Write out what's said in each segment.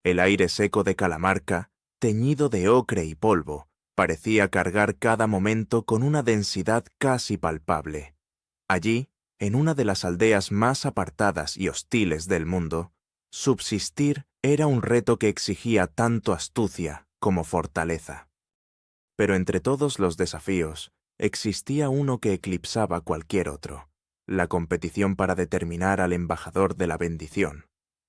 El aire seco de Calamarca, teñido de ocre y polvo, parecía cargar cada momento con una densidad casi palpable. Allí, en una de las aldeas más apartadas y hostiles del mundo, subsistir era un reto que exigía tanto astucia como fortaleza. Pero entre todos los desafíos, existía uno que eclipsaba cualquier otro: la competición para determinar al embajador de la bendición,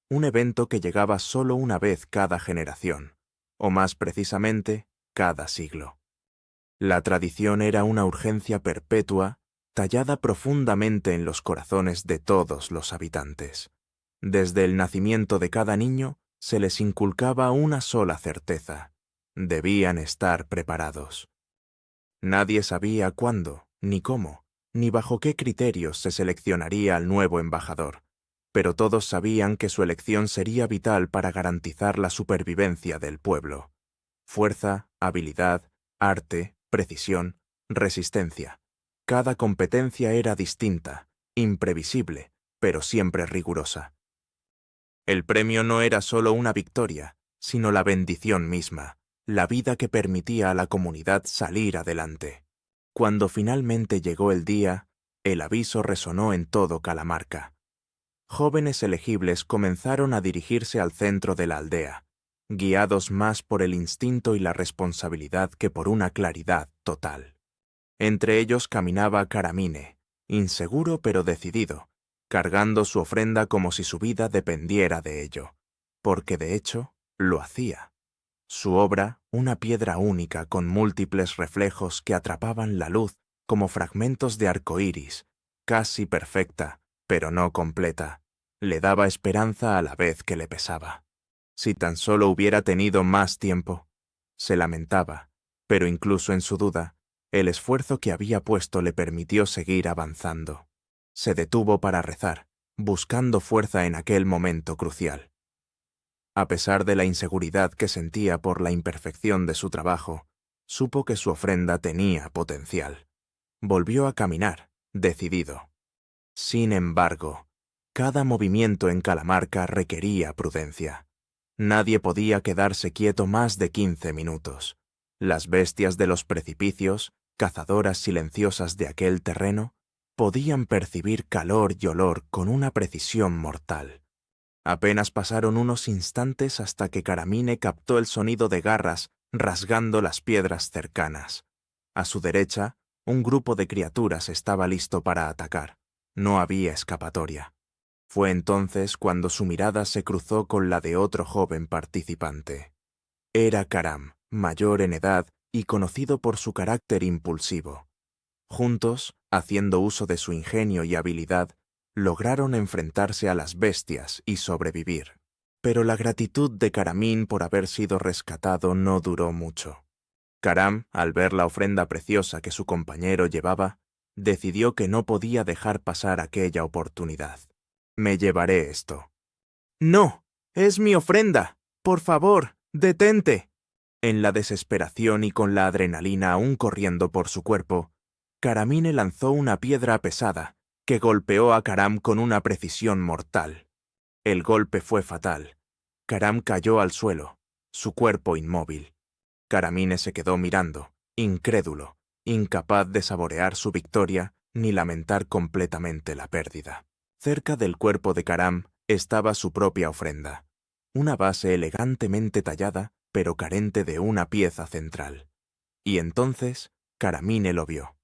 un evento que llegaba solo una vez cada generación, o más precisamente, cada siglo. La tradición era una urgencia perpetua, tallada profundamente en los corazones de todos los habitantes. Desde el nacimiento de cada niño se les inculcaba una sola certeza: debían estar preparados. Nadie sabía cuándo, ni cómo, ni bajo qué criterios se seleccionaría al nuevo embajador, pero todos sabían que su elección sería vital para garantizar la supervivencia del pueblo. Fuerza, habilidad, arte, precisión, resistencia. Cada competencia era distinta, imprevisible, pero siempre rigurosa. El premio no era solo una victoria, sino la bendición misma, la vida que permitía a la comunidad salir adelante. Cuando finalmente llegó el día, el aviso resonó en todo Calamarca. Jóvenes elegibles comenzaron a dirigirse al centro de la aldea, guiados más por el instinto y la responsabilidad que por una claridad total. Entre ellos caminaba Caramine, inseguro pero decidido, cargando su ofrenda como si su vida dependiera de ello, porque de hecho lo hacía. Su obra, una piedra única con múltiples reflejos que atrapaban la luz como fragmentos de arco iris, casi perfecta, pero no completa, le daba esperanza a la vez que le pesaba. Si tan solo hubiera tenido más tiempo, se lamentaba, pero incluso en su duda, el esfuerzo que había puesto le permitió seguir avanzando. Se detuvo para rezar, buscando fuerza en aquel momento crucial. A pesar de la inseguridad que sentía por la imperfección de su trabajo, supo que su ofrenda tenía potencial. Volvió a caminar, decidido. Sin embargo, cada movimiento en Calamarca requería prudencia. Nadie podía quedarse quieto más de 15 minutos. Las bestias de los precipicios, cazadoras silenciosas de aquel terreno, podían percibir calor y olor con una precisión mortal. Apenas pasaron unos instantes hasta que Caramine captó el sonido de garras rasgando las piedras cercanas. A su derecha, un grupo de criaturas estaba listo para atacar. No había escapatoria. Fue entonces cuando su mirada se cruzó con la de otro joven participante. Era Caram, mayor en edad y conocido por su carácter impulsivo. Juntos, haciendo uso de su ingenio y habilidad, lograron enfrentarse a las bestias y sobrevivir. Pero la gratitud de Caramín por haber sido rescatado no duró mucho. Caram, al ver la ofrenda preciosa que su compañero llevaba, decidió que no podía dejar pasar aquella oportunidad. «Me llevaré esto». «¡No! ¡Es mi ofrenda! ¡Por favor, detente!». En la desesperación y con la adrenalina aún corriendo por su cuerpo, Caramine lanzó una piedra pesada que golpeó a Caram con una precisión mortal. El golpe fue fatal. Caram cayó al suelo, su cuerpo inmóvil. Caramine se quedó mirando, incrédulo, incapaz de saborear su victoria ni lamentar completamente la pérdida. Cerca del cuerpo de Caram estaba su propia ofrenda, una base elegantemente tallada, pero carente de una pieza central. Y entonces Caramine lo vio.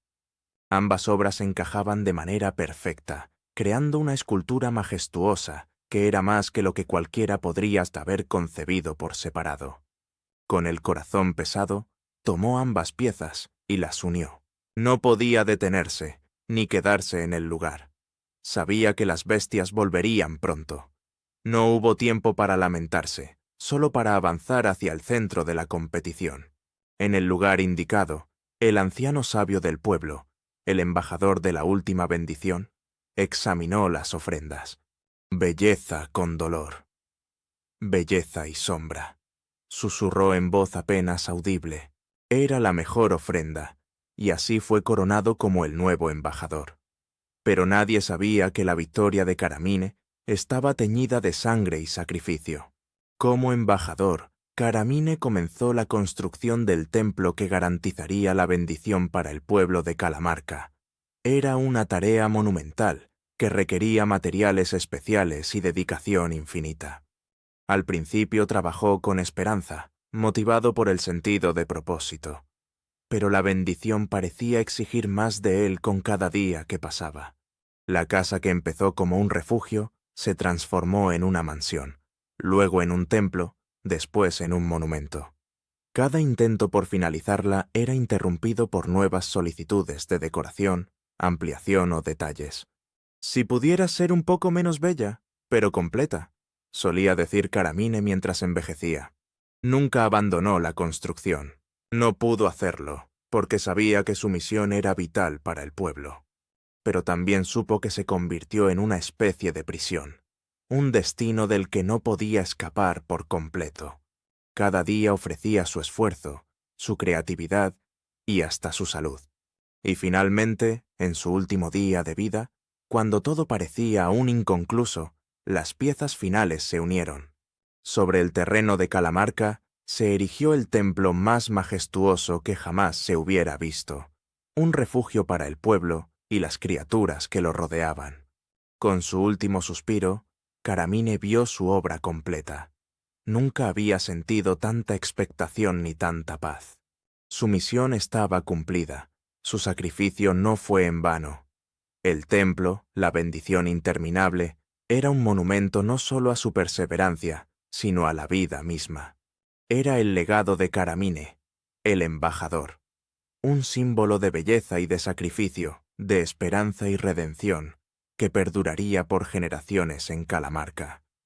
Ambas obras encajaban de manera perfecta, creando una escultura majestuosa que era más que lo que cualquiera podría hasta haber concebido por separado. Con el corazón pesado, tomó ambas piezas y las unió. No podía detenerse, ni quedarse en el lugar. Sabía que las bestias volverían pronto. No hubo tiempo para lamentarse, solo para avanzar hacia el centro de la competición. En el lugar indicado, el anciano sabio del pueblo, el embajador de la última bendición, examinó las ofrendas. Belleza con dolor. Belleza y sombra. Susurró en voz apenas audible. Era la mejor ofrenda, y así fue coronado como el nuevo embajador. Pero nadie sabía que la victoria de Caramine estaba teñida de sangre y sacrificio. Como embajador, Caramine comenzó la construcción del templo que garantizaría la bendición para el pueblo de Calamarca. Era una tarea monumental que requería materiales especiales y dedicación infinita. Al principio trabajó con esperanza, motivado por el sentido de propósito. Pero la bendición parecía exigir más de él con cada día que pasaba. La casa que empezó como un refugio se transformó en una mansión, luego en un templo, después en un monumento. Cada intento por finalizarla era interrumpido por nuevas solicitudes de decoración, ampliación o detalles. «Si pudiera ser un poco menos bella, pero completa», solía decir Caramine mientras envejecía. Nunca abandonó la construcción. No pudo hacerlo, porque sabía que su misión era vital para el pueblo. Pero también supo que se convirtió en una especie de prisión, un destino del que no podía escapar por completo. Cada día ofrecía su esfuerzo, su creatividad y hasta su salud. Y finalmente, en su último día de vida, cuando todo parecía aún inconcluso, las piezas finales se unieron. Sobre el terreno de Calamarca se erigió el templo más majestuoso que jamás se hubiera visto, un refugio para el pueblo y las criaturas que lo rodeaban. Con su último suspiro, Caramine vio su obra completa. Nunca había sentido tanta expectación ni tanta paz. Su misión estaba cumplida. Su sacrificio no fue en vano. El templo, la bendición interminable, era un monumento no solo a su perseverancia, sino a la vida misma. Era el legado de Caramine, el embajador. Un símbolo de belleza y de sacrificio, de esperanza y redención, que perduraría por generaciones en Calamarca.